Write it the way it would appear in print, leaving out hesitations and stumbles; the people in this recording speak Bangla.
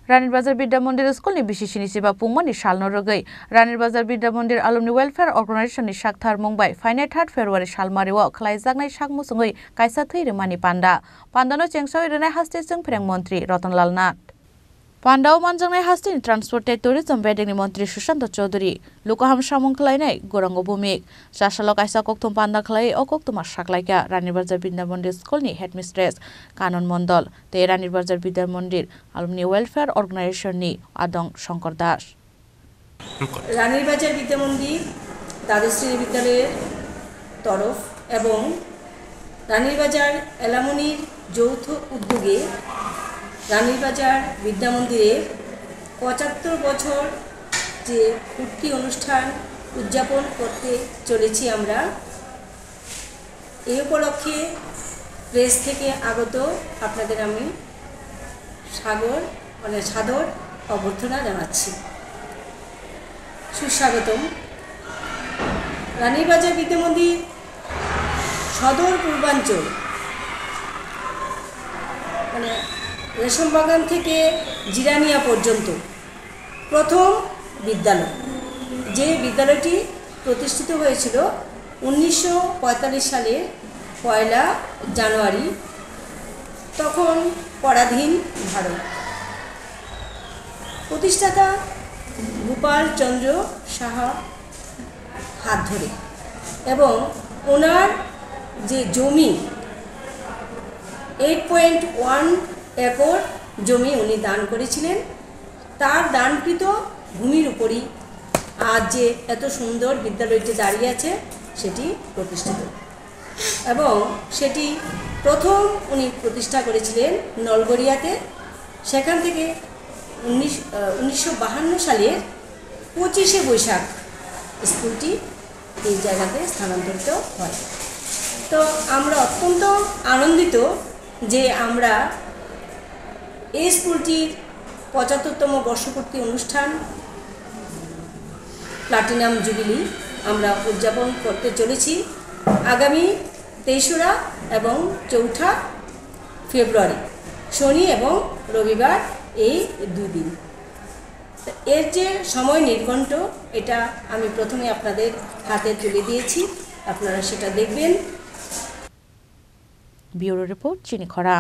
रानीरबाजार विद्या मंदिर स्कूलनि बिसिसिनि सिबा पुंमानि सालनो रगै रानीरबाजार विद्या मंदिर अलुमनि वेलफेयर अर्गेनाइजेशननि साकथार मुंबाय फाइनाय 3 फेब्रुवारि सालमारिआव खलायजागनाय साकमुसुङै कायसा थैरोमानि पान्डानो चेंसावै रेनाय हास्ते जों फेरें मन्त्री रतनलाल नाथ पान्डाव मानजांनाय हास्तेनि ट्रान्सपोर्ट टुरिज्म बेदिंनि मन्त्री सुशांत चौधरी लुकाहाम सामुं खलायनाय गौरांग भूमिक सासाल कायसा कक्तुम पान्डा खलाय अ कक्तुमा साकलायका रानीरबाजार विद्या मंदिर स्कूलनि हेडमिस्ट्रेस कानन मंडल ते रानीरबाजार विद्या मंदिर अलुमनि वेलफेयर अर्गेनाइजेशननि आदं शंकर दास रानीरबाजार विद्या मंदिर दादश्री विद्यालयेर तरफ एवं रानीरबाजार एलामुनिर যৌথ উদ্যোগে রানীরবাজার বিদ্যা মন্দিরে ৭৫ বছর যে পূর্তি অনুষ্ঠান উদযাপন করতে চলেছি আমরা এই উপলক্ষে প্রেস থেকে আগত আপনাদের আমি সাদর অভ্যর্থনা জানাচ্ছি সুস্বাগতম রানীরবাজার বিদ্যা মন্দির সদর পূর্বাঞ্চল মানে রেশম বাগান থেকে জিরানিয়া পর্যন্ত প্রথম বিদ্যালয় যে বিদ্যালয়টি প্রতিষ্ঠিত হয়েছিল 1945 সালের 1 জানুয়ারি তখন পরাধীন ভারত প্রতিষ্ঠাতা গোপাল চন্দ্র সাহা হাত ধরে এবং ওনার যে জমি 8.1 একর জমি উনি দান করেছিলেন তার দানকৃত ভূমির উপরই আজ যে এত সুন্দর বিদ্যালয়টি দাঁড়িয়ে আছে সেটি প্রতিষ্ঠিত এবং সেটি প্রথম উনি প্রতিষ্ঠা করেছিলেন নলগড়িয়াতে সেখান থেকে 1952 সালের 25শে বৈশাখ স্কুলটি এই জায়গাতে স্থানান্তরিত হয় তো আমরা অত্যন্ত আনন্দিত যে আমরা এই স্কুলটির 75তম বর্ষপূর্তি অনুষ্ঠান প্লাটিনাম জুবিলি আমরা উদযাপন করতে চলেছি আগামী 3রা এবং 4ঠা ফেব্রুয়ারি শনি এবং রবিবার এই দুই দিন এর যে সময় নির্ঘণ্ট এটা আমি প্রথমে আপনাদের হাতে তুলে দিয়েছি আপনারা সেটা দেখবেন ব্যুরো রিপোর্ট চিনি খরা।